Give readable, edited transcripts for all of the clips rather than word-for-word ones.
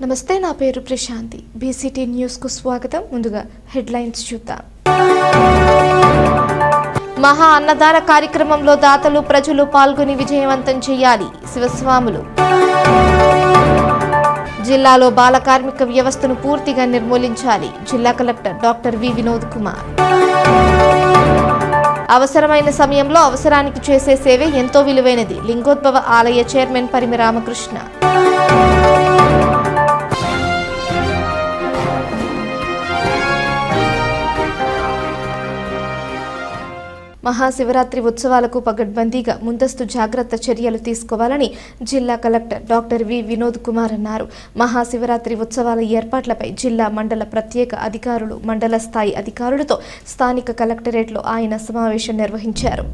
నమస్తే, నా పేరు ప్రశాంతి. బీసీటీ న్యూస్ కు స్వాగతం. ముందుగా హెడ్లైన్స్ చూద్దాం. మహా అన్నదాన కార్యక్రమంలో దాతలు ప్రజలు పాల్గొని విజయవంతం చేయాలి. శివస్వాములు. జిల్లాలో బాల కార్మిక వ్యవస్థను పూర్తిగా నిర్మూలించాలి. జిల్లా collector doctor V Vinod Kumar. అవసరమైన సమయంలో అవసరానికి చేసే సేవే ఎంతో విలువైనది. లింగోద్భవ ఆలయ చైర్మన్ పరిమి రామకృష్ణ. మహాశివరాత్రి ఉత్సవాలకు పగడ్బందీగా ముందస్తు జాగ్రత్త చర్యలు తీసుకోవాలని జిల్లా collector doctor V Vinod Kumar అన్నారు. మహాశివరాత్రి ఉత్సవాల ఏర్పాట్లపై జిల్లా మండల ప్రత్యేక అధికారులు, మండల స్థాయి అధికారులతో స్థానిక కలెక్టరేట్లో ఆయన సమావేశం నిర్వహించారు.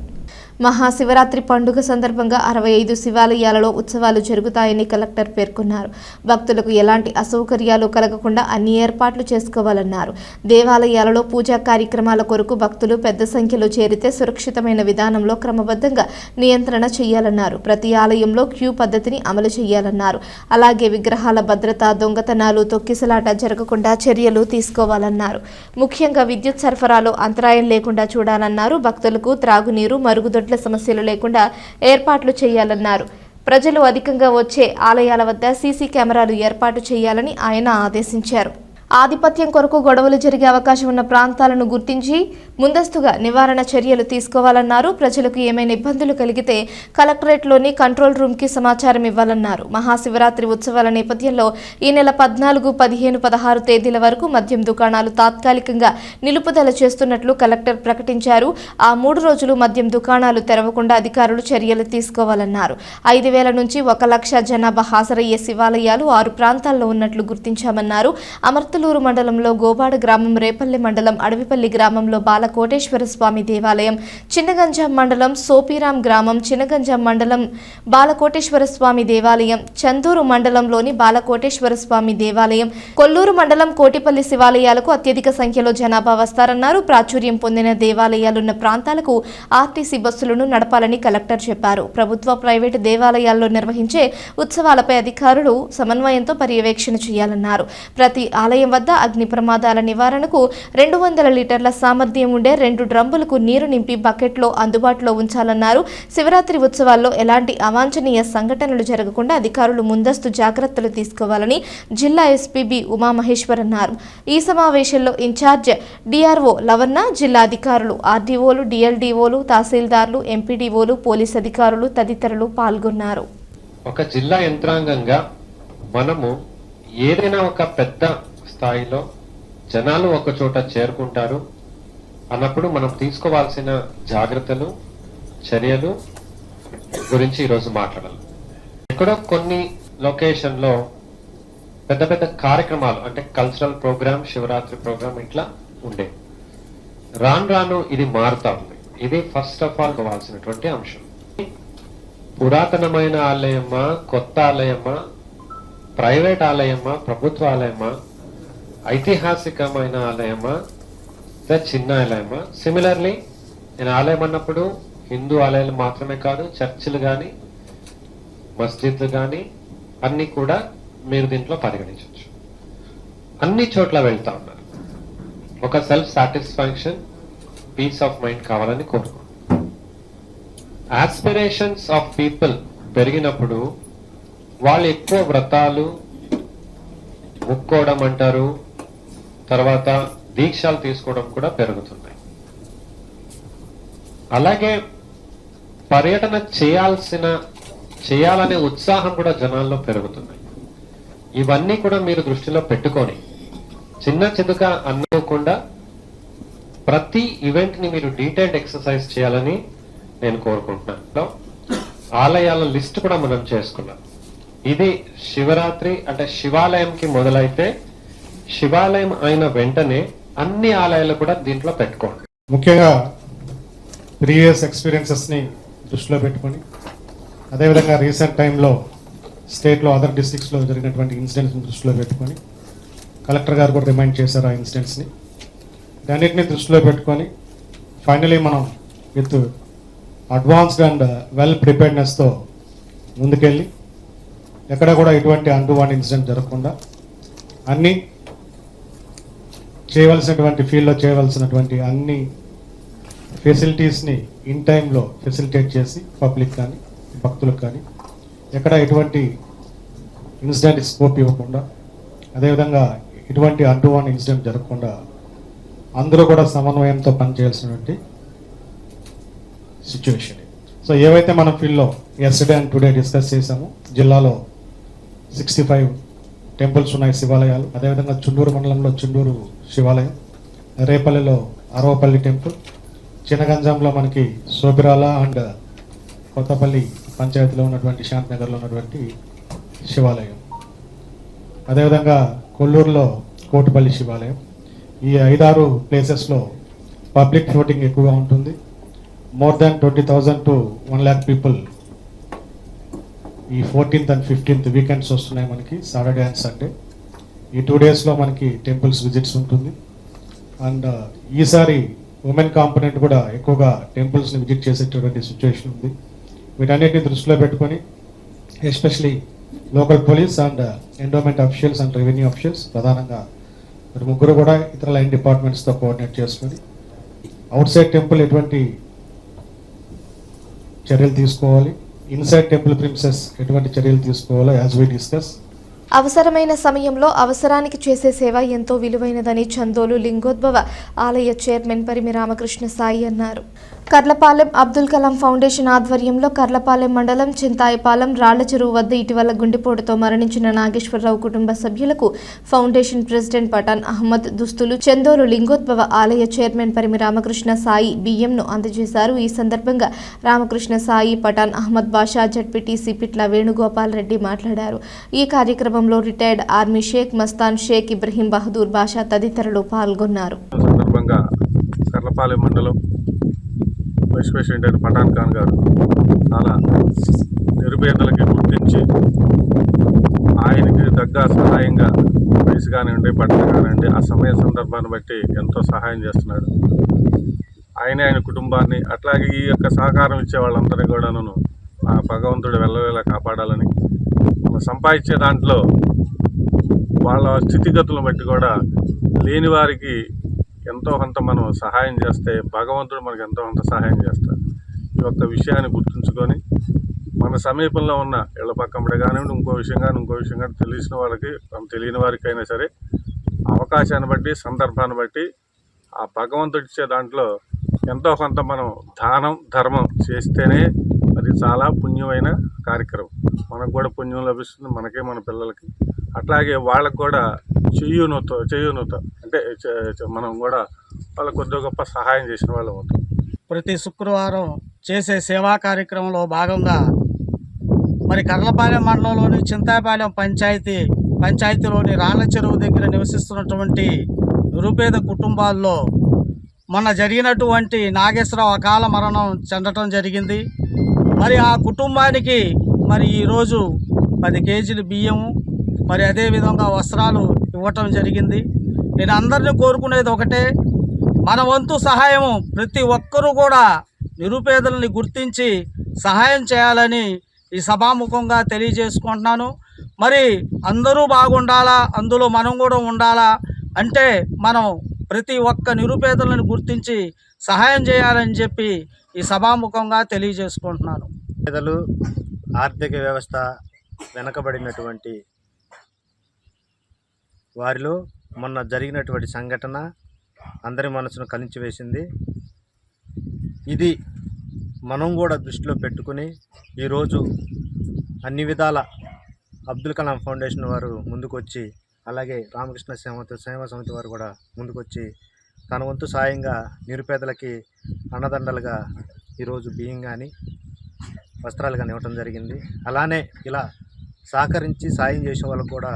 మహాశివరాత్రి పండుగ సందర్భంగా 65 శివాలయాలలో ఉత్సవాలు జరుగుతాయని కలెక్టర్ పేర్కొన్నారు. భక్తులకు ఎలాంటి అసౌకర్యాలు కలగకుండా అన్ని ఏర్పాట్లు చేసుకోవాలన్నారు. దేవాలయాలలో పూజా కార్యక్రమాల కొరకు భక్తులు పెద్ద సంఖ్యలో చేరితే సురక్షితమైన విధానంలో క్రమబద్ధంగా నియంత్రణ చేయాలన్నారు. ప్రతి ఆలయంలో క్యూ పద్ధతిని అమలు చేయాలన్నారు. అలాగే విగ్రహాల భద్రత, దొంగతనాలు, తొక్కిసలాట జరగకుండా చర్యలు తీసుకోవాలన్నారు. ముఖ్యంగా విద్యుత్ సరఫరాలో అంతరాయం లేకుండా చూడాలన్నారు. భక్తులకు త్రాగునీరు, మరుగుదొడ్ల సమస్యలు లేకుండా ఏర్పాట్లు చేయాలన్నారు. ప్రజలు అధికంగా వచ్చే ఆలయాల వద్ద సీసీ కెమెరాలు ఏర్పాటు చేయాలని ఆయన ఆదేశించారు. ఆధిపత్యం కొరకు గొడవలు జరిగే అవకాశం ఉన్న ప్రాంతాలను గుర్తించి ముందస్తుగా నివారణ చర్యలు తీసుకోవాలన్నారు. ప్రజలకు ఏమైనా ఇబ్బందులు కలిగితే కలెక్టరేట్లోని కంట్రోల్ రూమ్కి సమాచారం ఇవ్వాలన్నారు. మహాశివరాత్రి ఉత్సవాల నేపథ్యంలో ఈ నెల 14, 15, 16 తేదీల వరకు మద్యం దుకాణాలు తాత్కాలికంగా నిలుపుదల చేస్తున్నట్లు కలెక్టర్ ప్రకటించారు. ఆ 3 రోజులు మద్యం దుకాణాలు తెరవకుండా అధికారులు చర్యలు తీసుకోవాలన్నారు. 5,000 నుంచి 1,00,000 జనాభా హాజరయ్యే శివాలయాలు 6 ప్రాంతాల్లో ఉన్నట్లు గుర్తించామన్నారు. అమర్తలూరు మండలంలో గోబాడ గ్రామం, రేపల్లి మండలం అడవిపల్లి గ్రామంలో బాలకోటేశ్వర స్వామి దేవాలయం, చిన్నగంజాం మండలం సోపిరాం గ్రామం, చిన్నగంజాం మండలం బాలకోటేశ్వర స్వామి దేవాలయం, చందూరు మండలంలోని బాలకోటేశ్వర స్వామి దేవాలయం, కొల్లూరు మండలం కోటిపల్లి శివాలయాలకు అత్యధిక సంఖ్యలో జనాభా వస్తారన్నారు. ప్రాచుర్యం పొందిన దేవాలయాలున్న ప్రాంతాలకు ఆర్టీసీ బస్సులను నడపాలని కలెక్టర్ చెప్పారు. ప్రభుత్వ, ప్రైవేటు దేవాలయాల్లో నిర్వహించే ఉత్సవాలపై అధికారులు సమన్వయంతో పర్యవేక్షణ చేయాలన్నారు. ప్రతి ఆలయం వద్ద అగ్ని ప్రమాదాల నివారణకు 200 లీటర్ల సామర్థ్యం ఉండే 2 డ్రమ్ములకు నీరు నింపి బకెట్లో అందుబాటులో ఉంచాలన్నారు. శివరాత్రి ఉత్సవాల్లో ఎలాంటి అవాంఛనీయ సంఘటనలు జరగకుండా అధికారులు ముందస్తు జాగ్రత్తలు తీసుకోవాలని జిల్లా ఎస్పీ బి ఉమామహేశ్వర్ అన్నారు. ఈ సమావేశంలో ఇన్ఛార్జ్ డిఆర్ఓ లవన్న, జిల్లా అధికారులు, ఆర్డీఓలు, డిఎల్డీఓలు, తహసీల్దార్లు, ఎంపీడీఓలు, పోలీస్ అధికారులు తదితరులు పాల్గొన్నారు. ఒక జిల్లా యంత్రాంగంగా మనము ఏదైనా ఒక పెద్ద స్థాయిలో జనాలు ఒక చోట చేరుకుంటారు అన్నప్పుడు మనం తీసుకోవాల్సిన జాగ్రత్తలు, చర్యలు గురించి ఈరోజు మాట్లాడాలి. ఎక్కడో కొన్ని లొకేషన్లో పెద్ద పెద్ద కార్యక్రమాలు అంటే కల్చరల్ ప్రోగ్రామ్, శివరాత్రి ప్రోగ్రామ్ ఇట్లా ఉండే. రాను రాను ఇది మారుతా ఉంది. ఇది ఫస్ట్ ఆఫ్ ఆల్ కావాల్సినటువంటి అంశం. పురాతనమైన ఆలయమా, కొత్త ఆలయమా, ప్రైవేట్ ఆలయమా, ప్రభుత్వ ఆలయమా, ఐతిహాసికమైన ఆలయమా, చిన్న ఆలయమా? సిమిలర్లీ నేను ఆలయం అన్నప్పుడు హిందూ ఆలయాలు మాత్రమే కాదు, చర్చిలు కానీ, మస్జిద్లు కానీ అన్ని కూడా మీరు దీంట్లో పరిగణించవచ్చు. అన్ని చోట్ల వెళ్తా ఉన్నారు. ఒక self satisfaction, peace of mind కావాలని కోరుకుంటున్నారు. ఆస్పిరేషన్స్ ఆఫ్ పీపుల్ పెరిగినప్పుడు వాళ్ళు ఎక్కువ వ్రతాలు, ముక్కోవడం అంటారు, తర్వాత దీక్షలు తీసుకోవడం కూడా పెరుగుతున్నాయి. అలాగే పర్యటన చేయాలనే ఉత్సాహం కూడా జనాల్లో పెరుగుతున్నాయి. ఇవన్నీ కూడా మీరు దృష్టిలో పెట్టుకొని చిన్న చిన్నగా అనుకోకుండా ప్రతి ఈవెంట్ ని మీరు డీటెయిల్డ్ ఎక్సర్సైజ్ చేయాలని నేను కోరుకుంటున్నాను. ఆలయాల లిస్ట్ కూడా మనం చేసుకున్నాం. ఇది శివరాత్రి అంటే శివాలయంకి మొదలైతే శివాలయం అయిన వెంటనే అన్ని ఆలయాలు కూడా దీంట్లో పెట్టుకోండి. ముఖ్యంగా ప్రీవియస్ ఎక్స్పీరియన్సెస్ని దృష్టిలో పెట్టుకొని అదేవిధంగా రీసెంట్ టైంలో స్టేట్లో అదర్ డిస్ట్రిక్ట్స్లో జరిగినటువంటి ఇన్సిడెంట్స్ని దృష్టిలో పెట్టుకొని కలెక్టర్ గారు కూడా రిమైండ్ చేశారు ఆ ఇన్సిడెంట్స్ని. అన్నింటినీ దృష్టిలో పెట్టుకొని ఫైనలీ మనం విత్ అడ్వాన్స్డ్ అండ్ వెల్ ప్రిపేర్డ్నెస్తో ముందుకెళ్ళి ఎక్కడ కూడా ఎటువంటి అంటువాని ఇన్సిడెంట్ జరగకుండా అన్ని చేయవలసినటువంటి ఫీల్డ్లో చేయవలసినటువంటి అన్ని ఫెసిలిటీస్ని ఇన్ టైంలో ఫెసిలిటేట్ చేసి పబ్లిక్ కానీ భక్తులకు కానీ ఎక్కడ ఎటువంటి ఇన్సిడెంట్ స్కోప్ ఇవ్వకుండా, అదేవిధంగా ఎటువంటి అంటువాన్ ఇన్సిడెంట్ జరగకుండా అందరూ కూడా సమన్వయంతో పనిచేయాల్సినటువంటి సిచ్యువేషన్. సో ఏవైతే మన ఫీల్డ్లో ఎస్టర్డే అండ్ టుడే డిస్కస్ చేశామో, జిల్లాలో 65 టెంపుల్స్ ఉన్నాయి, శివాలయాలు. అదేవిధంగా చుండూరు మండలంలో చుండూరు శివాలయం, రేపల్లిలో అరవపల్లి టెంపుల్, చినగంజంలో మనకి సోబిరాల అండ్ కొత్తపల్లి పంచాయతీలో ఉన్నటువంటి శాంతినగర్లో ఉన్నటువంటి శివాలయం, అదేవిధంగా కొల్లూరులో కోటిపల్లి శివాలయం. ఈ 5-6 ప్లేసెస్లో పబ్లిక్ ఫ్లోటింగ్ ఎక్కువగా ఉంటుంది. More than 20,000 to 1 lakh people ఈ 14th and 15th వీకెండ్స్ వస్తున్నాయి మనకి, సాటర్డే అండ్ సండే. ఈ 2 డేస్లో మనకి టెంపుల్స్ విజిట్స్ ఉంటుంది. అండ్ ఈసారి ఉమెన్ కాంపోనెంట్ కూడా ఎక్కువగా టెంపుల్స్ని విజిట్ చేసేటటువంటి సిచ్యువేషన్ ఉంది. వీటన్నిటిని దృష్టిలో పెట్టుకొని especially local police and endowment officials and revenue officials ప్రధానంగా మరి ముగ్గురు కూడా ఇతర లైన్ డిపార్ట్మెంట్స్తో కోఆర్డినేట్ చేసుకొని అవుట్ సైడ్ టెంపుల్ ఎటువంటి చర్యలు తీసుకోవాలి, ఇన్సైడ్ టెంపుల్ ప్రిన్సెస్ ఎటువంటి చర్యలు తీసుకోవాలో యాజ్ వి డిస్కస్. అవసరమైన సమయంలో అవసరానికి చేసే సేవ ఎంతో విలువైనదని చందోలు లింగోద్భవ ఆలయ చైర్మన్ పరిమి రామకృష్ణ సాయి అన్నారు. కర్లపాలెం అబ్దుల్ కలాం ఫౌండేషన్ ఆధ్వర్యంలో కర్లపాలెం మండలం చింతాయపాలెం రాళ్ల చెరువు వద్ద ఇటీవల గుండెపోటుతో మరణించిన నాగేశ్వరరావు కుటుంబ సభ్యులకు ఫౌండేషన్ ప్రెసిడెంట్ పఠాన్ అహ్మద్ దుస్తులు చందోలు లింగోద్భవ ఆలయ చైర్మన్ పరిమి రామకృష్ణ సాయి బియ్యంను అందజేశారు. ఈ సందర్భంగా రామకృష్ణ సాయి, పఠాన్ అహ్మద్ బాషా, జడ్పీటీసీ పిట్ల వేణుగోపాల్ రెడ్డి మాట్లాడారు. ఈ కార్యక్రమంలో రిటైర్డ్ ఆర్మీ షేక్ మస్తాన్ షేక్ ఇబ్రహీం బహదూర్ బాషా తదితరులు పాల్గొన్నారు. కర్లపాలెం మండలం వైస్ ప్రెసిడెంట్ పఠాన్ ఖాన్ గారు చాలా నిరుపేదలకి గుర్తించి ఆయనకి తగ్గ సహాయంగా వయసు కానివ్వండి, బట్టలు కానివ్వండి, ఆ సమయ సందర్భాన్ని బట్టి ఎంతో సహాయం చేస్తున్నాడు. ఆయన కుటుంబాన్ని అట్లాగే ఈ యొక్క సహకారం ఇచ్చే వాళ్ళందరినీ కూడాను ఆ భగవంతుడు వెళ్ళవేళ కాపాడాలని, సంపాదించే దాంట్లో వాళ్ళ స్థితిగతులను బట్టి కూడా లేని వారికి ఎంతో కొంత మనం సహాయం చేస్తే భగవంతుడు మనకు ఎంతో కొంత సహాయం చేస్తాడు. ఈ యొక్క విషయాన్ని గుర్తుంచుకొని మన సమీపంలో ఉన్న ఇళ్ల పక్కమ్మడే కానివ్వండి, ఇంకో విషయం కానీ తెలిసిన వాళ్ళకి, తెలియని వారికైనా సరే అవకాశాన్ని బట్టి, సందర్భాన్ని బట్టి ఆ భగవంతుడు ఇచ్చే దాంట్లో ఎంతో కొంత మనం దానం, ధర్మం చేస్తేనే అది చాలా పుణ్యమైన కార్యక్రమం. మనకు కూడా పుణ్యం లభిస్తుంది, మనకే, మన పిల్లలకి. అట్లాగే వాళ్ళకు కూడా చేయూనత అంటే మనం కూడా వాళ్ళకు కొద్దిగా గొప్ప సహాయం చేసిన వాళ్ళం అవుతాం. ప్రతి శుక్రవారం చేసే సేవా కార్యక్రమంలో భాగంగా మరి కర్లపాలెం మండలంలోని చింతాపాలెం పంచాయతీలోని రాళ్ల చెరువు దగ్గర నివసిస్తున్నటువంటి నిరుపేద కుటుంబాల్లో మొన్న జరిగినటువంటి నాగేశ్వరరావు అకాల మరణం చెందటం జరిగింది. మరి ఆ కుటుంబానికి మరి ఈరోజు 10 కేజీలు బియ్యము, మరి అదేవిధంగా వస్త్రాలు ఇవ్వటం జరిగింది. నేను అందరినీ కోరుకునేది ఒకటే, మన వంతు సహాయము ప్రతి ఒక్కరూ కూడా నిరుపేదలని గుర్తించి సహాయం చేయాలని ఈ సభాముఖంగా తెలియజేసుకుంటున్నాను. మరి అందరూ బాగుండాలా, అందులో మనం కూడా ఉండాలా అంటే మనం ప్రతి ఒక్క నిరుపేదలను గుర్తించి సహాయం చేయాలని చెప్పి ఈ సభాముఖంగా తెలియజేసుకుంటున్నాను. పేదలు, ఆర్థిక వ్యవస్థ వెనకబడినటువంటి వారిలో మొన్న జరిగినటువంటి సంఘటన అందరి మనసును కలించివేసింది. ఇది మనం కూడా దృష్టిలో పెట్టుకుని ఈరోజు అన్ని విధాల అబ్దుల్ కలాం ఫౌండేషన్ వారు ముందుకొచ్చి, అలాగే రామకృష్ణ సేవా సమితి వారు కూడా ముందుకొచ్చి తన వంతు సాయంగా నిరుపేదలకి అన్నదండలుగా ఈరోజు బియ్యం కానీ వస్త్రాలు కానీ ఇవ్వటం జరిగింది. అలానే ఇలా సహకరించి సాయం చేసే వాళ్ళకు కూడా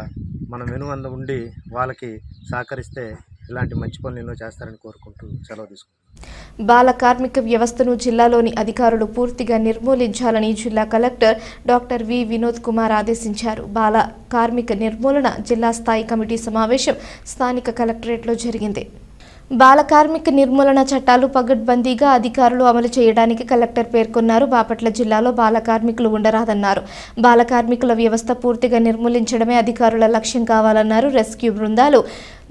మనం వెనువంద ఉండి వాళ్ళకి సహకరిస్తే ఇలాంటి మంచి పనులు ఎన్నో చేస్తారని కోరుకుంటూ సెలవు తీసుకుంటాం. బాల కార్మిక వ్యవస్థను జిల్లాలోని అధికారులు పూర్తిగా నిర్మూలించాలని జిల్లా collector doctor V Vinod Kumar ఆదేశించారు. బాల కార్మిక నిర్మూలన జిల్లా స్థాయి కమిటీ సమావేశం స్థానిక కలెక్టరేట్లో జరిగింది. బాల కార్మిక నిర్మూలన చట్టాలు పగడ్బందీగా అధికారులు అమలు చేయడానికి కలెక్టర్ పేర్కొన్నారు. బాపట్ల జిల్లాలో బాల కార్మికులు ఉండరాదన్నారు. బాల కార్మికుల వ్యవస్థ పూర్తిగా నిర్మూలించడమే అధికారుల లక్ష్యం కావాలన్నారు. రెస్క్యూ బృందాలు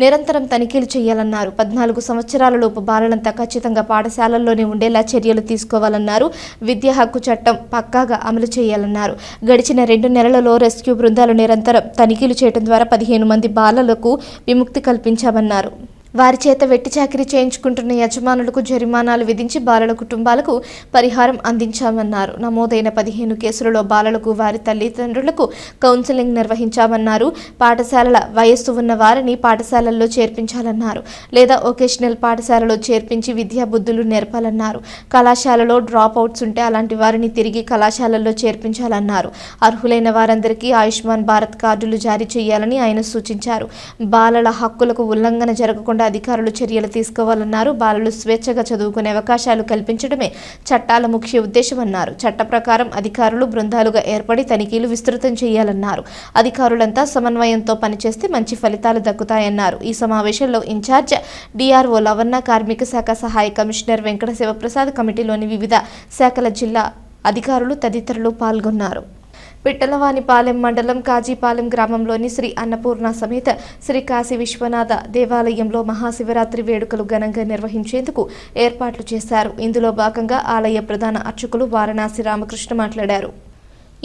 నిరంతరం తనిఖీలు చేయాలన్నారు. 14 సంవత్సరాలలోపు బాలలంతా ఖచ్చితంగా పాఠశాలల్లోనే ఉండేలా చర్యలు తీసుకోవాలన్నారు. విద్యా హక్కు చట్టం పక్కాగా అమలు చేయాలన్నారు. గడిచిన 2 నెలలలో రెస్క్యూ బృందాలు నిరంతరం తనిఖీలు చేయడం ద్వారా 15 మంది బాలలకు విముక్తి కల్పించామన్నారు. వారి చేత వెట్టి చాకిరీ చేయించుకుంటున్న యజమానులకు జరిమానాలు విధించి బాలల కుటుంబాలకు పరిహారం అందించామన్నారు. నమోదైన 15 కేసులలో బాలలకు వారి తల్లిదండ్రులకు కౌన్సిలింగ్ నిర్వహించామన్నారు. పాఠశాలల వయస్సు ఉన్న వారిని పాఠశాలల్లో చేర్పించాలన్నారు. లేదా వొకేషనల్ పాఠశాలలో చేర్పించి విద్యా బుద్ధులు నేర్పాలన్నారు. కళాశాలలో డ్రాప్ అవుట్స్ ఉంటే అలాంటి వారిని తిరిగి కళాశాలల్లో చేర్పించాలన్నారు. అర్హులైన వారందరికీ ఆయుష్మాన్ భారత్ కార్డులు జారీ చేయాలని ఆయన సూచించారు. బాలల హక్కులకు ఉల్లంఘన జరగకుండా అధికారులు చర్యలు తీసుకోవాలన్నారు. బాలలు స్వేచ్ఛగా చదువుకునే అవకాశాలు కల్పించడమే చట్టాల ముఖ్య ఉద్దేశమన్నారు. చట్ట ప్రకారం అధికారులు బృందాలుగా ఏర్పడి తనిఖీలు విస్తృతం చేయాలన్నారు. అధికారులంతా సమన్వయంతో పనిచేస్తే మంచి ఫలితాలు దక్కుతాయన్నారు. ఈ సమావేశంలో ఇన్ఛార్జ్ డిఆర్ఓ లవన్న, కార్మిక శాఖ సహాయ కమిషనర్ వెంకట శివప్రసాద్, కమిటీలోని వివిధ శాఖల జిల్లా అధికారులు తదితరులు పాల్గొన్నారు. పిట్టలవానిపాలెం మండలం కాజీపాలెం గ్రామంలోని శ్రీ అన్నపూర్ణ సమేత శ్రీ కాశీ విశ్వనాథ దేవాలయంలో మహాశివరాత్రి వేడుకలు ఘనంగా నిర్వహించేందుకు ఏర్పాట్లు చేశారు. ఇందులో భాగంగా ఆలయ ప్రధాన అర్చకులు వారణాసి రామకృష్ణ మాట్లాడారు.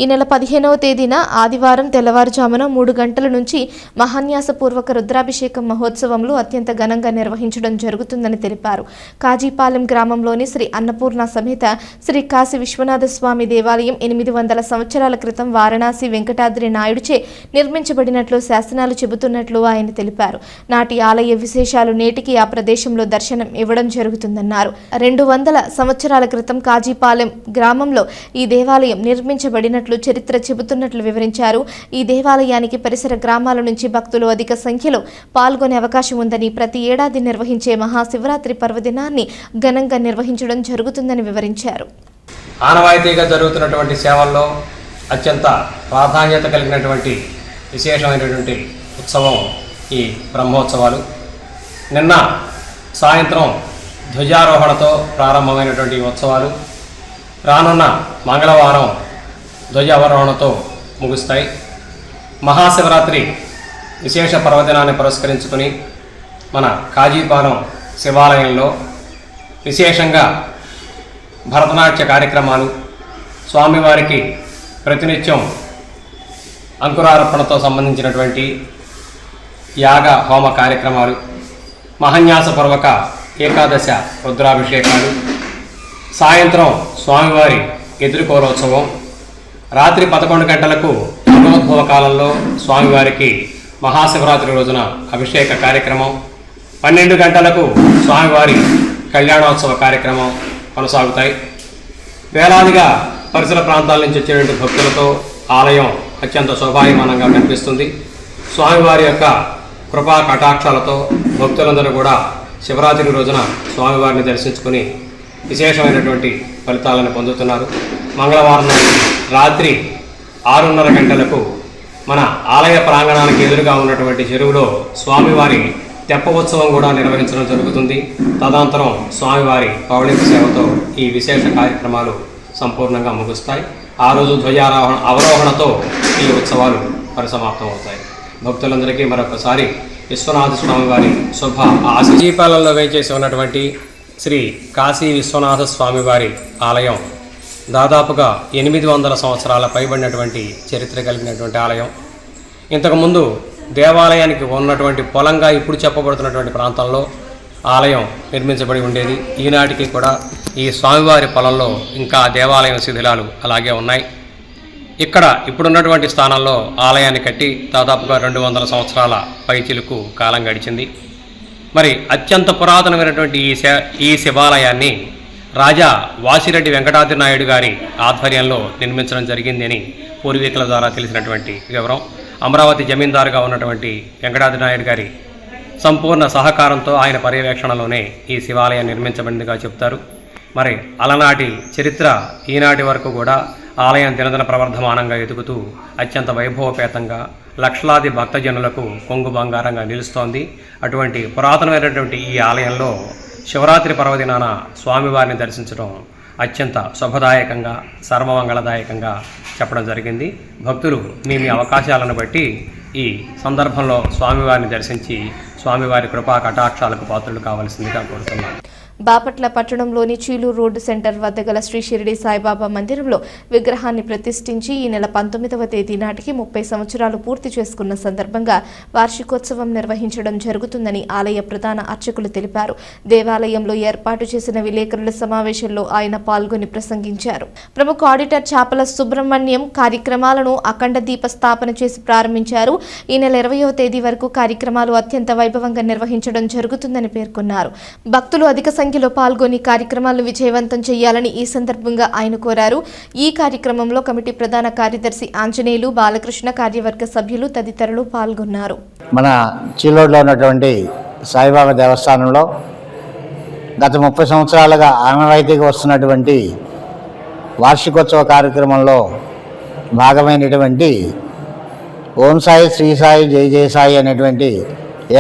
ఈ నెల 15వ తేదీన ఆదివారం తెల్లవారుజామున 3 గంటల నుంచి మహాన్యాసపూర్వక రుద్రాభిషేకం మహోత్సవంలో అత్యంత ఘనంగా నిర్వహించడం జరుగుతుందని తెలిపారు. కాజీపాలెం గ్రామంలోని శ్రీ అన్నపూర్ణ సమేత శ్రీ కాశీ విశ్వనాథ స్వామి దేవాలయం 800 సంవత్సరాల క్రితం వారణాసి వెంకటాద్రి నాయుడుచే నిర్మించబడినట్లు శాసనాలు చెబుతున్నట్లు ఆయన తెలిపారు. నాటి ఆలయ విశేషాలు నేటికి ఆ ప్రదేశంలో దర్శనం ఇవ్వడం జరుగుతుందన్నారు. 200 సంవత్సరాల క్రితం కాజీపాలెం గ్రామంలో ఈ దేవాలయం నిర్మించబడిన చరిత్ర చెబుతున్నట్లు వివరించారు. ఈ దేవాలయానికి పరిసర గ్రామాల నుంచి భక్తులు అధిక సంఖ్యలో పాల్గొనే అవకాశం ఉందని, ప్రతి ఏడాది నిర్వహించే మహాశివరాత్రి పర్వదినాన్ని ఘనంగా నిర్వహించడం జరుగుతుందని వివరించారు. ఆనవాయితీగా జరుగుతున్నటువంటి సేవల్లో అత్యంత ప్రాధాన్యత కలిగినటువంటి విశేషమైనటువంటి ఉత్సవం ఈ బ్రహ్మోత్సవాలు. నిన్న సాయంత్రం ధ్వజారోహణతో ప్రారంభమైనటువంటి ఉత్సవాలు రానున్న మంగళవారం ధ్వజావరోహణతో ముగుస్తాయి. మహాశివరాత్రి విశేష పర్వదినాన్ని పురస్కరించుకుని మన కాజీపాలెం శివాలయంలో విశేషంగా భరతనాట్య కార్యక్రమాలు, స్వామివారికి ప్రతినిత్యం అంకురార్పణతో సంబంధించినటువంటి యాగ హోమ కార్యక్రమాలు, మహాన్యాసపూర్వక ఏకాదశ రుద్రాభిషేకాలు, సాయంత్రం స్వామివారి ఎదుర్కోలోత్సవం, రాత్రి 11 గంటలకు యుగోద్భవ కాలంలో స్వామివారికి మహాశివరాత్రి రోజున అభిషేక కార్యక్రమం, 12 గంటలకు స్వామివారి కళ్యాణోత్సవ కార్యక్రమం కొనసాగుతాయి. వేలాదిగా పరిసర ప్రాంతాల నుంచి వచ్చేటువంటి భక్తులతో ఆలయం అత్యంత శోభాయమానంగా కనిపిస్తుంది. స్వామివారి యొక్క కృపా కటాక్షాలతో భక్తులందరూ కూడా శివరాత్రి రోజున స్వామివారిని దర్శించుకుని విశేషమైనటువంటి ఫలితాలను పొందుతున్నారు. మంగళవారం రాత్రి 6:30 గంటలకు మన ఆలయ ప్రాంగణానికి ఎదురుగా ఉన్నటువంటి చెరువులో స్వామివారి తెప్ప కూడా నిర్వహించడం జరుగుతుంది. తదనంతరం స్వామివారి పౌళింపు సేవతో ఈ విశేష కార్యక్రమాలు సంపూర్ణంగా ముగుస్తాయి. ఆ రోజు అవరోహణతో ఈ ఉత్సవాలు పరిసమాప్తం అవుతాయి. భక్తులందరికీ మరొకసారి విశ్వనాథ స్వామివారి శుభ ఆశీపాలలో వేచేసి ఉన్నటువంటి శ్రీ కాశీ విశ్వనాథ స్వామివారి ఆలయం దాదాపుగా 800 సంవత్సరాల పైబడినటువంటి చరిత్ర కలిగినటువంటి ఆలయం. ఇంతకుముందు దేవాలయానికి ఉన్నటువంటి పొలంగా ఇప్పుడు చెప్పబడుతున్నటువంటి ప్రాంతంలో ఆలయం నిర్మించబడి ఉండేది. ఈనాటికి కూడా ఈ స్వామివారి పొలంలో ఇంకా దేవాలయం శిథిలాలు అలాగే ఉన్నాయి. ఇక్కడ ఇప్పుడున్నటువంటి స్థానంలో ఆలయాన్ని కట్టి దాదాపుగా 200 సంవత్సరాల పైచిలుకు కాలం గడిచింది. మరి అత్యంత పురాతనమైనటువంటి ఈ శివాలయాన్ని రాజా వాసిరెడ్డి వెంకటాద్రి నాయుడు గారి ఆధ్వర్యంలో నిర్మించడం జరిగింది అని పూర్వీకుల ద్వారా తెలిసినటువంటి వివరం. అమరావతి జమీందారుగా ఉన్నటువంటి వెంకటాద్రి నాయుడు గారి సంపూర్ణ సహకారంతో ఆయన పర్యవేక్షణలోనే ఈ శివాలయం నిర్మించబడిందిగా చెప్తారు. మరి అలనాటి చరిత్ర ఈనాటి వరకు కూడా ఆలయం దినదిన ప్రవర్ధమానంగా ఎదుగుతూ అత్యంత వైభవపేతంగా లక్షలాది భక్తజనులకు కొంగు బంగారంగా నిలుస్తోంది. అటువంటి పురాతనమైనటువంటి ఈ ఆలయంలో శివరాత్రి పర్వదినాన స్వామివారిని దర్శించడం అత్యంత శుభదాయకంగా సర్వమంగళదాయకంగా చెప్పడం జరిగింది. భక్తులు మీ అవకాశాలను బట్టి ఈ సందర్భంలో స్వామివారిని దర్శించి స్వామివారి కృపా కటాక్షాలకు పాత్రలు కావాల్సిందిగా కోరుతున్నాను. బాపట్ల పట్టణంలోని చీలూరు రోడ్డు సెంటర్ వద్ద గల శ్రీ షిరిడి సాయిబాబా మందిరంలో విగ్రహాన్ని ప్రతిష్ఠించి ఈ నెల 19వ తేదీ నాటికి 30 సంవత్సరాలు పూర్తి చేసుకున్న సందర్భంగా వార్షికోత్సవం నిర్వహించడం జరుగుతుందని ఆలయ ప్రధాన అర్చకులు తెలిపారు. దేవాలయంలో ఏర్పాటు చేసిన విలేకరుల సమావేశంలో ఆయన పాల్గొని ప్రసంగించారు. ప్రముఖ ఆడిటర్ చాపల సుబ్రహ్మణ్యం కార్యక్రమాలను అఖండ దీప స్థాపన చేసి ప్రారంభించారు. ఈ నెల 20వ తేదీ వరకు కార్యక్రమాలు అత్యంత వైభవంగా నిర్వహించడం జరుగుతుందని పేర్కొన్నారు. భక్తులు అధిక సంఖ్యలో పాల్గొని కార్యక్రమాలను విజయవంతం చేయాలని ఈ సందర్భంగా ఆయన కోరారు. ఈ కార్యక్రమంలో కమిటీ ప్రధాన కార్యదర్శి ఆంజనేయులు, బాలకృష్ణ, కార్యవర్గ సభ్యులు తదితరులు పాల్గొన్నారు. మన చీలోడ్లో ఉన్నటువంటి సాయిబాబా దేవస్థానంలో గత 30 సంవత్సరాలుగా ఆనవాయితీగా వస్తున్నటువంటి వార్షికోత్సవ కార్యక్రమంలో భాగమైనటువంటి ఓం సాయి, శ్రీ సాయి, జై జయ సాయి అనేటువంటి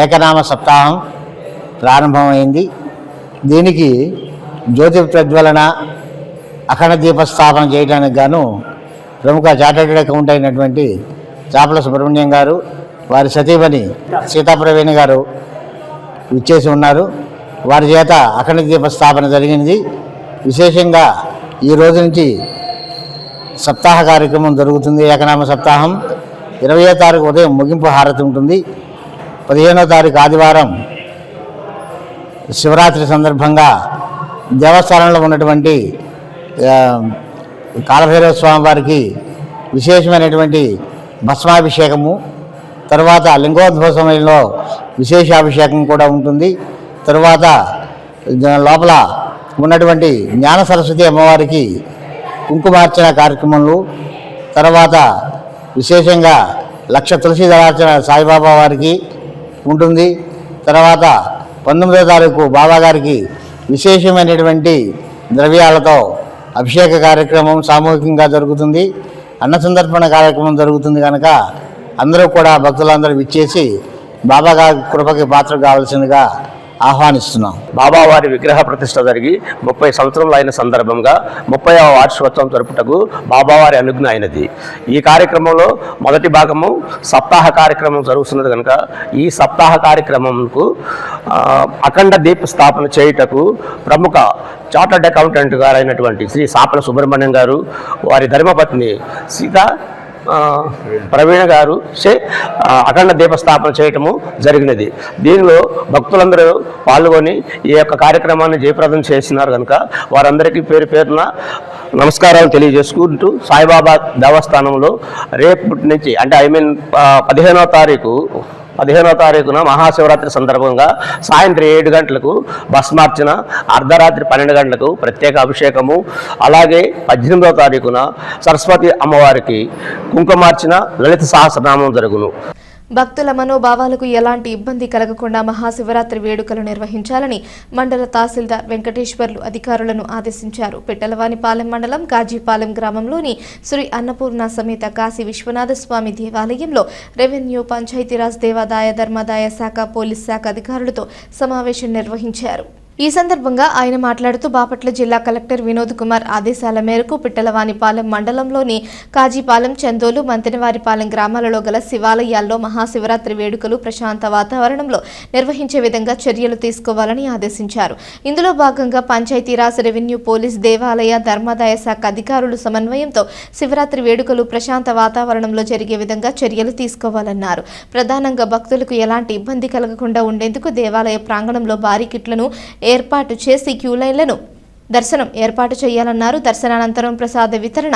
ఏకనామ సప్తాహం ప్రారంభమైంది. దీనికి జ్యోతి ప్రజ్వలన, అఖండ దీపస్థాపన చేయడానికి గాను ప్రముఖ చార్టర్డ్ అకౌంట్ అయినటువంటి చాపల సుబ్రహ్మణ్యం గారు, వారి సతీమణి సీతాప్రవీణి గారు ఇచ్చేసి ఉన్నారు. వారి చేత అఖండ దీపస్థాపన జరిగింది. విశేషంగా ఈ రోజు నుంచి సప్తాహ కార్యక్రమం జరుగుతుంది. ఏకనామ సప్తాహం 20వ తారీఖు ఉదయం ముగింపు హారతి ఉంటుంది. 15వ తారీఖు ఆదివారం శివరాత్రి సందర్భంగా దేవస్థానంలో ఉన్నటువంటి కాలభైరవ స్వామి వారికి విశేషమైనటువంటి భస్మాభిషేకము, తర్వాత లింగోద్భవ సమయంలో విశేషాభిషేకం కూడా ఉంటుంది. తర్వాత లోపల ఉన్నటువంటి జ్ఞాన సరస్వతి అమ్మవారికి కుంకుమార్చన కార్యక్రమాలు, తర్వాత విశేషంగా 1,00,000 తులసి దళార్చన సాయిబాబా వారికి ఉంటుంది. తర్వాత 19వ తారీఖు బాబా గారికి విశేషమైనటువంటి ద్రవ్యాలతో అభిషేక కార్యక్రమం సామూహికంగా జరుగుతుంది. అన్న సందర్పణ కార్యక్రమం జరుగుతుంది కనుక అందరూ కూడా భక్తులందరూ విచ్చేసి బాబా గారి కృపకి పాత్ర కావాల్సిందిగా ఆహ్వానిస్తున్నాం. బాబావారి విగ్రహ ప్రతిష్ట జరిగి 30 సంవత్సరాలు అయిన సందర్భంగా 30వ వార్షికోత్సవం జరుపుటకు బాబావారి అనుజ్ఞ అయినది. ఈ కార్యక్రమంలో మొదటి భాగము సప్తాహ కార్యక్రమం జరుగుతున్నది కనుక ఈ సప్తాహ కార్యక్రమంకు అఖండ దీప స్థాపన చేయుటకు ప్రముఖ చార్టర్డ్ అకౌంటెంట్ గారు అయినటువంటి శ్రీ చాపల సుబ్రహ్మణ్యం గారు, వారి ధర్మపత్ని ప్రవీణ గారు అఖండ దీపస్థాపన చేయటము జరిగినది. దీనిలో భక్తులందరూ పాల్గొని ఈ యొక్క కార్యక్రమాన్ని జయప్రదం చేసినారు కనుక వారందరికీ పేరు పేరున నమస్కారాలు తెలియజేసుకుంటూ సాయిబాబా దేవస్థానంలో రేపటి నుంచి అంటే 15వ తారీఖున మహాశివరాత్రి సందర్భంగా సాయంత్రం 7 గంటలకు భస్మార్చన, అర్ధరాత్రి 12 గంటలకు ప్రత్యేక అభిషేకము, అలాగే 18వ తారీఖున సరస్వతి అమ్మవారికి కుంకుమార్చన, లలిత సహస్రనామం జరుగును. భక్తుల మనోభావాలకు ఎలాంటి ఇబ్బంది కలగకుండా మహాశివరాత్రి వేడుకలు నిర్వహించాలని మండల తహసీల్దార్ వెంకటేశ్వర్లు అధికారులను ఆదేశించారు. పిట్టలవానిపాలెం మండలం కాజీపాలెం గ్రామంలోని శ్రీ అన్నపూర్ణ సమేత కాశీ విశ్వనాథ స్వామి దేవాలయంలో రెవెన్యూ, పంచాయతీరాజ్, దేవాదాయ ధర్మాదాయ శాఖ, పోలీస్ శాఖ అధికారులతో సమావేశం నిర్వహించారు. ఈ సందర్భంగా ఆయన మాట్లాడుతూ బాపట్ల జిల్లా కలెక్టర్ వినోద్ కుమార్ ఆదేశాల మేరకు పిట్టలవానిపాలెం మండలంలోని కాజీపాలెం, చందోలు, మంతెనవారిపాలెం గ్రామాలలో గల శివాలయాల్లో మహాశివరాత్రి వేడుకలు ప్రశాంత వాతావరణంలో నిర్వహించే విధంగా చర్యలు తీసుకోవాలని ఆదేశించారు. ఇందులో భాగంగా పంచాయతీరాజ్, రెవెన్యూ, పోలీస్, దేవాలయ ధర్మాదాయ శాఖ అధికారులు సమన్వయంతో శివరాత్రి వేడుకలు ప్రశాంత వాతావరణంలో జరిగే విధంగా చర్యలు తీసుకోవాలన్నారు. ప్రధానంగా భక్తులకు ఎలాంటి ఇబ్బంది కలగకుండా ఉండేందుకు దేవాలయ ప్రాంగణంలో బారికిట్లను ఏర్పాటు చేసి క్యూలైన్లను దర్శనం ఏర్పాటు చేయాలన్నారు. దర్శనానంతరం ప్రసాద వితరణ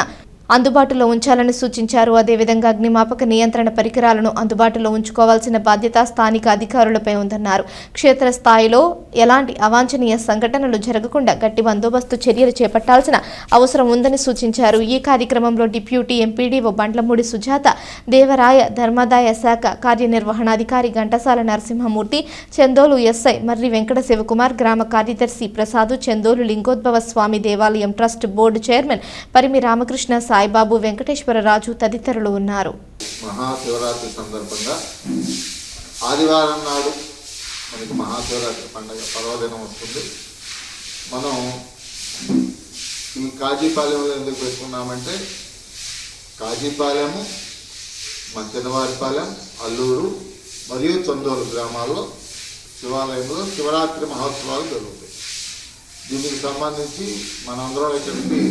అందుబాటులో ఉంచాలని సూచించారు. అదేవిధంగా అగ్నిమాపక నియంత్రణ పరికరాలను అందుబాటులో ఉంచుకోవాల్సిన బాధ్యత స్థానిక అధికారులపై ఉందన్నారు. క్షేత్రస్థాయిలో ఎలాంటి అవాంఛనీయ సంఘటనలు జరగకుండా గట్టి బందోబస్తు చర్యలు చేపట్టాల్సిన అవసరం ఉందని సూచించారు. ఈ కార్యక్రమంలో డిప్యూటీ ఎంపీడీఓ బండ్లమూడి సుజాత, దేవరాయ ధర్మాదాయ శాఖ కార్యనిర్వహణాధికారి ఘంటసాల నరసింహమూర్తి, చందోలు ఎస్ఐ మర్రి వెంకట శివకుమార్, గ్రామ కార్యదర్శి ప్రసాదు, చందోలు లింగోద్భవ స్వామి దేవాలయం trust board chairman Parimi Ramakrishna, Saibabu, Venkateswararaju తదితరులు ఉన్నారు. మహాశివరాత్రి సందర్భంగా ఆదివారం నాడు మనకి మహాశివరాత్రి పండుగ పర్వదినం వస్తుంది. మనం ఈ కాజీపాలెంలో ఎందుకు పెట్టుకున్నామంటే కాజీపాలెము, మంచనవారిపాలెం, అల్లూరు మరియు చందోలు గ్రామాల్లో శివాలయంలో శివరాత్రి మహోత్సవాలు జరుగుతాయి. దీనికి సంబంధించి మనందరం ఇక్కడికి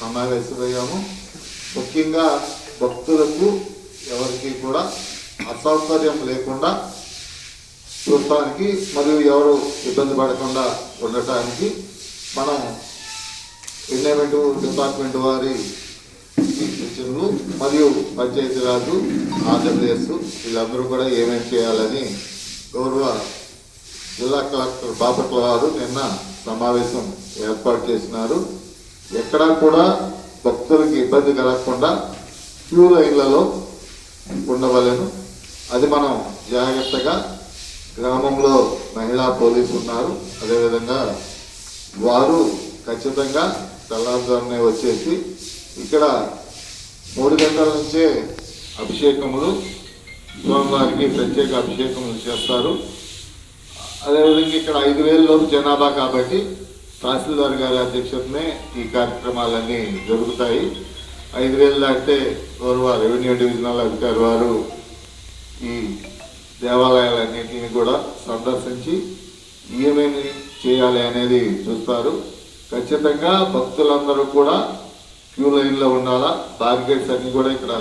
సమావేశమయ్యాము. ముఖ్యంగా భక్తులకు ఎవరికి కూడా అసౌకర్యం లేకుండా చూడటానికి మరియు ఎవరు ఇబ్బంది పడకుండా ఉండటానికి మనం ఎన్విరాన్మెంట్ డిపార్ట్మెంట్ వారి సూచనలు మరియు పంచాయతీరాజు, ఆంధ్రప్రదేశ్ వీళ్ళందరూ కూడా ఏమేమి చేయాలని గౌరవ జిల్లా కలెక్టర్ బాపట్ల వారు నిన్న సమావేశం ఏర్పాటు చేసినారు. ఎక్కడా కూడా భక్తులకి ఇబ్బంది కలగకుండా క్యూ లైన్లలో ఉండవలను. అది మనం జాగ్రత్తగా గ్రామంలో మహిళా పోలీసు ఉన్నారు. అదేవిధంగా వారు ఖచ్చితంగా తెల్లవారుజామునే వచ్చేసి ఇక్కడ 3 గంటల నుంచే అభిషేకములు, స్వామివారికి ప్రత్యేక అభిషేకములు చేస్తారు. అదేవిధంగా ఇక్కడ 5,000 లోపు జనాభా కాబట్టి తహసీల్దార్ గారి అధ్యక్షతనే ఈ కార్యక్రమాలన్నీ జరుగుతాయి. 5,000 దాటితే గౌరవ రెవెన్యూ డివిజనల్ అధికారి వారు ఈ దేవాలయాలన్నింటినీ కూడా సందర్శించి ఏమేమి చేయాలి అనేది చూస్తారు. ఖచ్చితంగా భక్తులందరూ కూడా క్యూ లైన్లో ఉండాలా. బార్గేట్స్ అన్నీ కూడా ఇక్కడ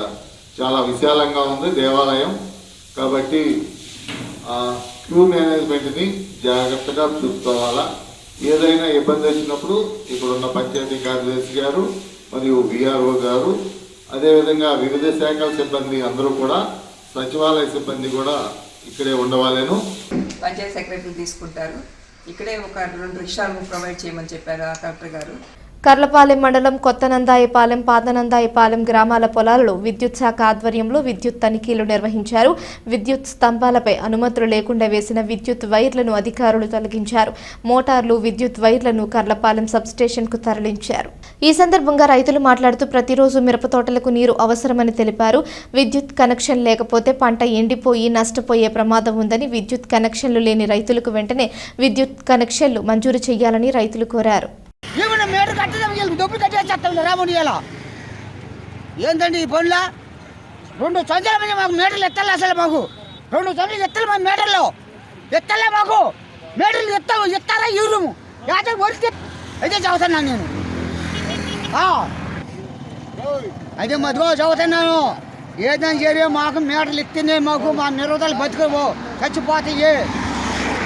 చాలా విశాలంగా ఉంది దేవాలయం కాబట్టి క్యూ మేనేజ్మెంట్ని జాగ్రత్తగా చూసుకోవాలా. ఏదైనా ఇబ్బంది వచ్చినప్పుడు ఇక్కడ ఉన్న పంచాయతీ కార్యదర్శి గారు మరియు విఆర్ఓ గారు, అదేవిధంగా వివిధ శాఖల సిబ్బంది అందరూ కూడా, సచివాలయ సిబ్బంది కూడా ఇక్కడే ఉండవాలను. పంచాయతీ సెక్రటరీ తీసుకుంటారు. ఇక్కడే ఒక 2 రిక్షాలు ప్రొవైడ్ చేయమని చెప్పారు ఆ కలెక్టర్ గారు. కర్లపాలెం మండలం కొత్తనందాయపాలెం, పాతనందాయపాలెం గ్రామాల పొలాలలో విద్యుత్ శాఖ ఆధ్వర్యంలో విద్యుత్ తనిఖీలు నిర్వహించారు. విద్యుత్ స్తంభాలపై అనుమతులు లేకుండా వేసిన విద్యుత్ వైర్లను అధికారులు తొలగించారు. మోటార్లు, విద్యుత్ వైర్లను కర్లపాలెం సబ్స్టేషన్కు తరలించారు. ఈ సందర్భంగా రైతులు మాట్లాడుతూ ప్రతిరోజు మిరప తోటలకు నీరు అవసరమని తెలిపారు. విద్యుత్ కనెక్షన్ లేకపోతే పంట ఎండిపోయి నష్టపోయే ప్రమాదం ఉందని, విద్యుత్ కనెక్షన్లు లేని రైతులకు వెంటనే విద్యుత్ కనెక్షన్లు మంజూరు చేయాలని రైతులు కోరారు. డబ్బులు కట్టేస్తాం రాముడియాల ఏంటండి ఈ పనుల 2 సంవత్సరాల మంది మాకు మీటర్లు ఎత్తాలి. అసలు మాకు 2 సంవత్సరాలు ఎత్తాలి. మా మీటర్లో ఎత్తలే. మాకు మీటర్లు ఎత్తారా ఈరుము వరితే అయితే చదువుతున్నాను నేను. అయితే మధ్యలో చదువుతున్నాను. ఏదైనా చేరే మాకు మీటర్లు ఎత్తినే మాకు మా నిరోధాలు బతుకవు చచ్చిపోతాయి.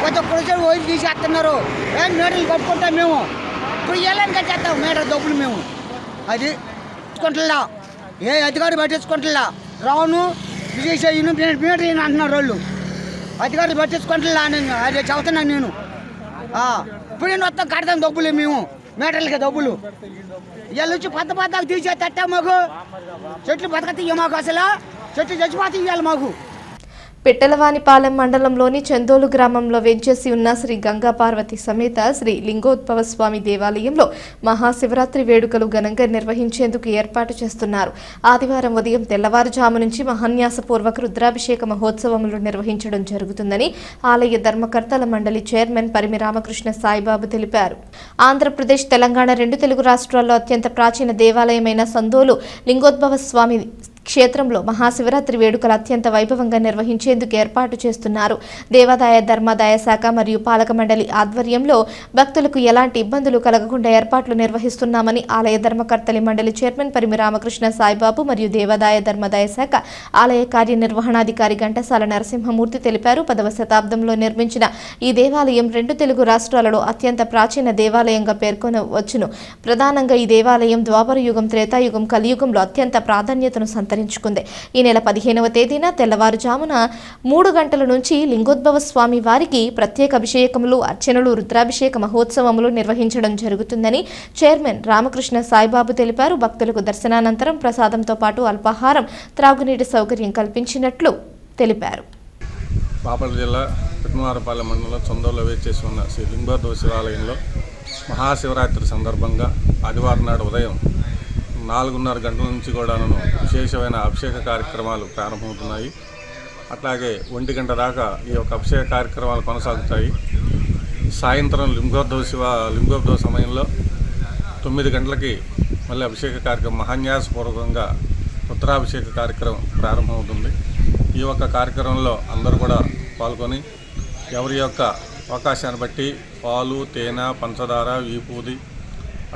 కొత్త కొడుకు వదిలి తీసేస్తున్నారు. ఏం మీటర్లు కట్టుకుంటాం మేము. ఇప్పుడు ఏళ్ళని కట్టేస్తాం మీటర్ డబ్బులు మేము. అది పట్టించుకుంటా, ఏ అధికారులు పట్టించుకుంటా. రావును విజయ్ మీటర్ అంటున్నారు వాళ్ళు. అధికారులు పట్టించుకుంటా. నేను అదే చదువుతున్నాను నేను. ఇప్పుడు నేను మొత్తం కడతాం డబ్బులు మేము, మీటర్లకి డబ్బులు. ఇవాళ వచ్చి పద్దాకు తీసేస్తా. మాకు చెట్లు బతకతాయి. మాకు అసలు చెట్లు చచ్చిపోతాయి ఇవాళ మాకు. పిట్టలవానిపాలెం మండలంలోని చందోలు గ్రామంలో వెంచేసి ఉన్న శ్రీ గంగా పార్వతి సమేత శ్రీ లింగోద్భవ స్వామి దేవాలయంలో మహాశివరాత్రి వేడుకలు ఘనంగా నిర్వహించేందుకు ఏర్పాటు చేస్తున్నారు. ఆదివారం ఉదయం తెల్లవారుజాము నుంచి మహాన్యాసపూర్వక రుద్రాభిషేక మహోత్సవములు నిర్వహించడం జరుగుతుందని ఆలయ ధర్మకర్తల మండలి చైర్మన్ పరిమి రామకృష్ణ సాయిబాబు తెలిపారు. ఆంధ్రప్రదేశ్, తెలంగాణ 2 తెలుగు రాష్ట్రాల్లో అత్యంత ప్రాచీన దేవాలయమైన సందోలు లింగోద్భవ స్వామి క్షేత్రంలో మహాశివరాత్రి వేడుకలు అత్యంత వైభవంగా నిర్వహించేందుకు ఏర్పాటు చేస్తున్నారు. దేవాదాయ ధర్మాదాయ శాఖ మరియు పాలక మండలి ఆధ్వర్యంలో భక్తులకు ఎలాంటి ఇబ్బందులు కలగకుండా ఏర్పాట్లు నిర్వహిస్తున్నామని ఆలయ ధర్మకర్తలి మండలి చైర్మన్ పరిమి రామకృష్ణ సాయిబాబు మరియు దేవాదాయ ధర్మాదాయ శాఖ ఆలయ కార్యనిర్వహణాధికారి ఘంటసాల నరసింహమూర్తి తెలిపారు. 10వ శతాబ్దంలో నిర్మించిన ఈ దేవాలయం 2 తెలుగు రాష్ట్రాలలో అత్యంత ప్రాచీన దేవాలయంగా పేర్కొనవచ్చును. ప్రధానంగా ఈ దేవాలయం ద్వాపర యుగం, త్రేతాయుగం, కలియుగంలో అత్యంత ప్రాధాన్యతను సంతరించుకుంది. ఈ నెల 15వ తేదీన తెల్లవారుజామున 3 గంటల నుంచి లింగోద్భవ స్వామి వారికి ప్రత్యేక అభిషేకములు, అర్చనలు, రుద్రాభిషేక మహోత్సవములు నిర్వహించడం జరుగుతుందని చైర్మన్ రామకృష్ణ సాయిబాబు తెలిపారు. భక్తులకు దర్శనానంతరం ప్రసాదంతో పాటు అల్పాహారం, త్రాగునీటి సౌకర్యం కల్పించినట్లు తెలిపారు. బాపట్ల జిల్లా పిట్టలవానిపాలెం మండలం చందోలో వేచేసి ఉన్న శ్రీ లింగోద్భవ శివాలయంలో మహాశివరాత్రి సందర్భంగా ఆదివారం నాడు ఉదయం 4:30 గంటల నుంచి కూడాను విశేషమైన అభిషేక కార్యక్రమాలు ప్రారంభమవుతున్నాయి. అట్లాగే 1 గంట దాకా ఈ యొక్క అభిషేక కార్యక్రమాలు కొనసాగుతాయి. సాయంత్రం లింగోద్భవ సమయంలో 9 గంటలకి మళ్ళీ అభిషేక కార్యక్రమం మహాన్యాసపూర్వకంగా రుద్రాభిషేక కార్యక్రమం ప్రారంభమవుతుంది. ఈ యొక్క కార్యక్రమంలో అందరూ కూడా పాల్గొని ఎవరి యొక్క అవకాశాన్ని బట్టి పాలు, తేనె, పంచదార, వీపూది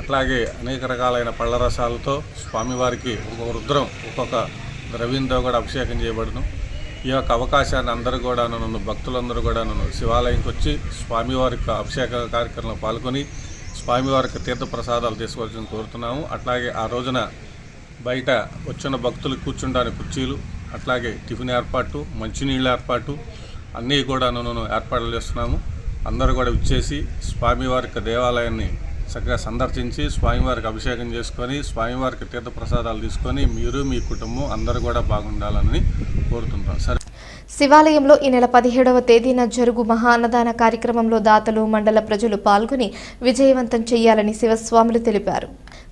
అట్లాగే అనేక రకాలైన పళ్ళ రసాలతో స్వామివారికి ఒక్కొక్క రుద్రం ఒక్కొక్క ద్రవ్యంతో కూడా అభిషేకం చేయబడును. ఈ యొక్క అవకాశాన్ని అందరూ కూడా భక్తులందరూ కూడా శివాలయంకి వచ్చి స్వామివారి అభిషేక కార్యక్రమంలో పాల్గొని స్వామివారికి తీర్థప్రసాదాలు తీసుకోవాల్సింది కోరుతున్నాము. అట్లాగే ఆ రోజున బయట వచ్చిన భక్తులు కూర్చుండానికి కుర్చీలు, అట్లాగే టిఫిన్ ఏర్పాటు, మంచినీళ్ళ ఏర్పాటు అన్నీ కూడా ఏర్పాట్లు చేస్తున్నాము. అందరూ కూడా ఇచ్చేసి స్వామివారికి దేవాలయాన్ని చక్కగా సందర్శించి స్వామివారికి అభిషేకం చేసుకొని స్వామివారికి తీర్థప్రసాదాలు తీసుకొని మీరు మీ కుటుంబం అందరూ కూడా బాగుండాలని కోరుతుంటాం. సరే. శివాలయంలో ఈ నెల 17వ తేదీన జరుగు మహా అన్నదాన కార్యక్రమంలో దాతలు, మండల ప్రజలు పాల్గొని విజయవంతం చేయాలని శివస్వాములు తెలిపారు.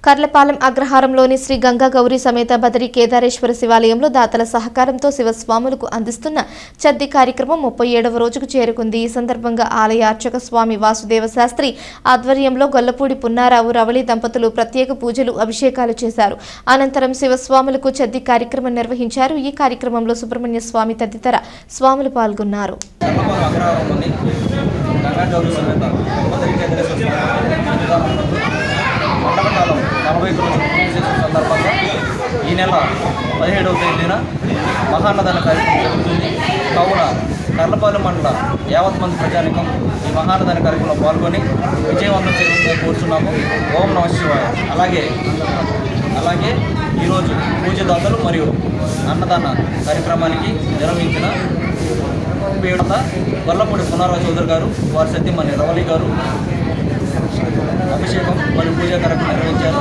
కర్లపాలెం అగ్రహారంలోని శ్రీ గంగా గౌరీ సమేత బదరి కేదారేశ్వర శివాలయంలో దాతల సహకారంతో శివస్వాములకు అందిస్తున్న చద్ది కార్యక్రమం 37వ రోజుకు చేరుకుంది. ఈ సందర్భంగా ఆలయ అర్చక స్వామి వాసుదేవ శాస్త్రి ఆధ్వర్యంలో గొల్లపూడి పున్నారావు, రవళి దంపతులు ప్రత్యేక పూజలు, అభిషేకాలు చేశారు. అనంతరం శివస్వాములకు చద్ది కార్యక్రమం నిర్వహించారు. ఈ కార్యక్రమంలో సుబ్రహ్మణ్య స్వామి తదితర స్వాములు పాల్గొన్నారు. మండపకాలం 40 రోజులు పూజ చేసిన సందర్భంగా ఈ నెల 17వ తేదీన మహాన్నదాన కార్యక్రమం జరుగుతుంది. కావున కర్లపాలెం మండల యావత్ మంది ప్రజానికం ఈ మహాన్నదాన కార్యక్రమంలో పాల్గొని విజయవంతం చేయాలని కోరుచున్నాము. ఓం నమః శివాయ. అలాగే ఈరోజు పూజదాతలు మరియు అన్నదాన కార్యక్రమానికి నిర్వహించిన పేద గొల్లపూడి పునరావు చౌదరి గారు, వారి సత్యమణి రవళి గారు అభిషేకం మరియు పూజా కార్యక్రమం నిర్వహించారు.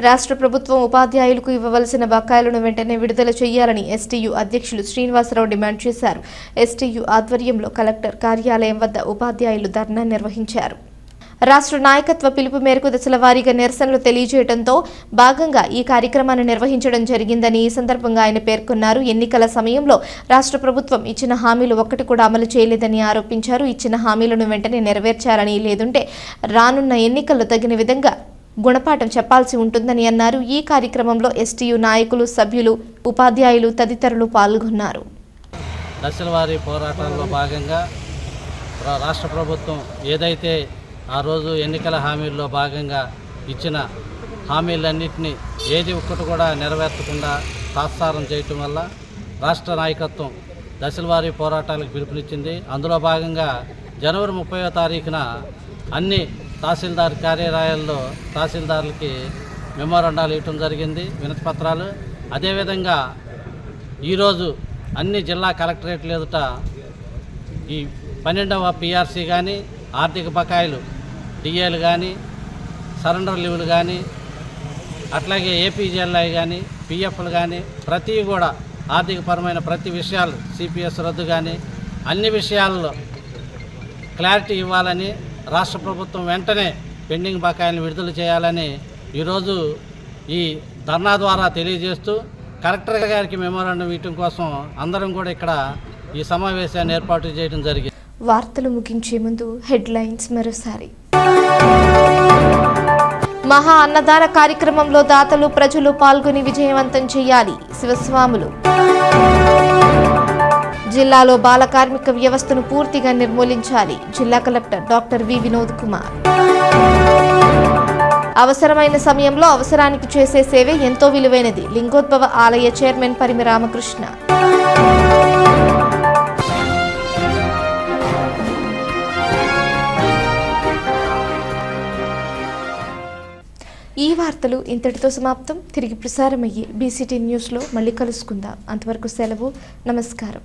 రాష్ట్ర ప్రభుత్వం ఉపాధ్యాయులకు ఇవ్వవలసిన బకాయిలను వెంటనే విడుదల చేయాలని ఎస్టీయూ అధ్యక్షులు శ్రీనివాసరావు డిమాండ్ చేశారు. ఎస్టీయూ ఆధ్వర్యంలో కలెక్టర్ కార్యాలయం వద్ద ఉపాధ్యాయులు ధర్నా నిర్వహించారు. రాష్ట్ర నాయకత్వ పిలుపు మేరకు దశల వారీగా నిరసనలు తెలియజేయడంతో భాగంగా ఈ కార్యక్రమాన్ని నిర్వహించడం జరిగిందని ఈ సందర్భంగా ఆయన పేర్కొన్నారు. ఎన్నికల సమయంలో రాష్ట్ర ప్రభుత్వం ఇచ్చిన హామీలు ఒక్కటి కూడా అమలు చేయలేదని ఆరోపించారు. ఇచ్చిన హామీలను వెంటనే నెరవేర్చాలని, లేదంటే రానున్న ఎన్నికల్లో తగిన విధంగా గుణపాఠం చెప్పాల్సి ఉంటుందని అన్నారు. ఈ కార్యక్రమంలో ఎస్టీయూ నాయకులు, సభ్యులు, ఉపాధ్యాయులు తదితరులు పాల్గొన్నారు. దశల వారీ పోరాటాల్లో భాగంగా రాష్ట్ర ప్రభుత్వం ఏదైతే ఆ రోజు ఎన్నికల హామీల్లో భాగంగా ఇచ్చిన హామీలన్నింటినీ ఏది ఒక్కటి కూడా నెరవేర్చకుండా తాత్సారం చేయటం వల్ల రాష్ట్ర నాయకత్వం దశల వారీ పోరాటాలకు పిలుపునిచ్చింది. అందులో భాగంగా జనవరి 30వ తారీఖున అన్ని తహసీల్దార్ కార్యాలయాల్లో తహసీల్దార్లకి మెమోరాండాలు ఇవ్వటం జరిగింది, వినతి పత్రాలు. అదేవిధంగా ఈరోజు అన్ని జిల్లా కలెక్టరేట్ల ఎదుట ఈ 12వ పిఆర్సీ కానీ, ఆర్థిక బకాయిలు డిఏలు కానీ, సరెండర్ లీవులు కానీ, అట్లాగే ఏపీజీఎల్ఐ కానీ, పిఎఫ్లు కానీ ప్రతి కూడా ఆర్థికపరమైన ప్రతి విషయాలు, సిపిఎస్ రద్దు కానీ అన్ని విషయాల్లో క్లారిటీ ఇవ్వాలని, రాష్ట్ర ప్రభుత్వం వెంటనే పెండింగ్ బకాయిలను విడుదల చేయాలని ఈరోజు ఈ ధర్నా ద్వారా తెలియజేస్తూ కలెక్టర్ గారికి మెమోరాండం ఇవ్వడం కోసం అందరం కూడా ఇక్కడ ఈ సమావేశాన్ని ఏర్పాటు చేయడం జరిగింది. వార్తలు ముగించే ముందు హెడ్లైన్స్ మరోసారి. మహా అన్నదాన కార్యక్రమంలో దాతలు, ప్రజలు పాల్గొని విజయవంతం చేయాలి, శివస్వాములు. జిల్లాలో బాల కార్మిక వ్యవస్థను పూర్తిగా నిర్మూలించాలి, జిల్లా collector doctor V Vinod Kumar. అవసరమైన సమయంలో అవసరానికి చేసే సేవే ఎంతో విలువైనది, లింగోద్భవ ఆలయ చైర్మన్ పరిమి రామకృష్ణ. ఈ వార్తలు ఇంతటితో సమాప్తం. తిరిగి ప్రసారమయ్యే బీసీటీ న్యూస్లో మళ్ళీ కలుసుకుందాం. అంతవరకు సెలవు. నమస్కారం.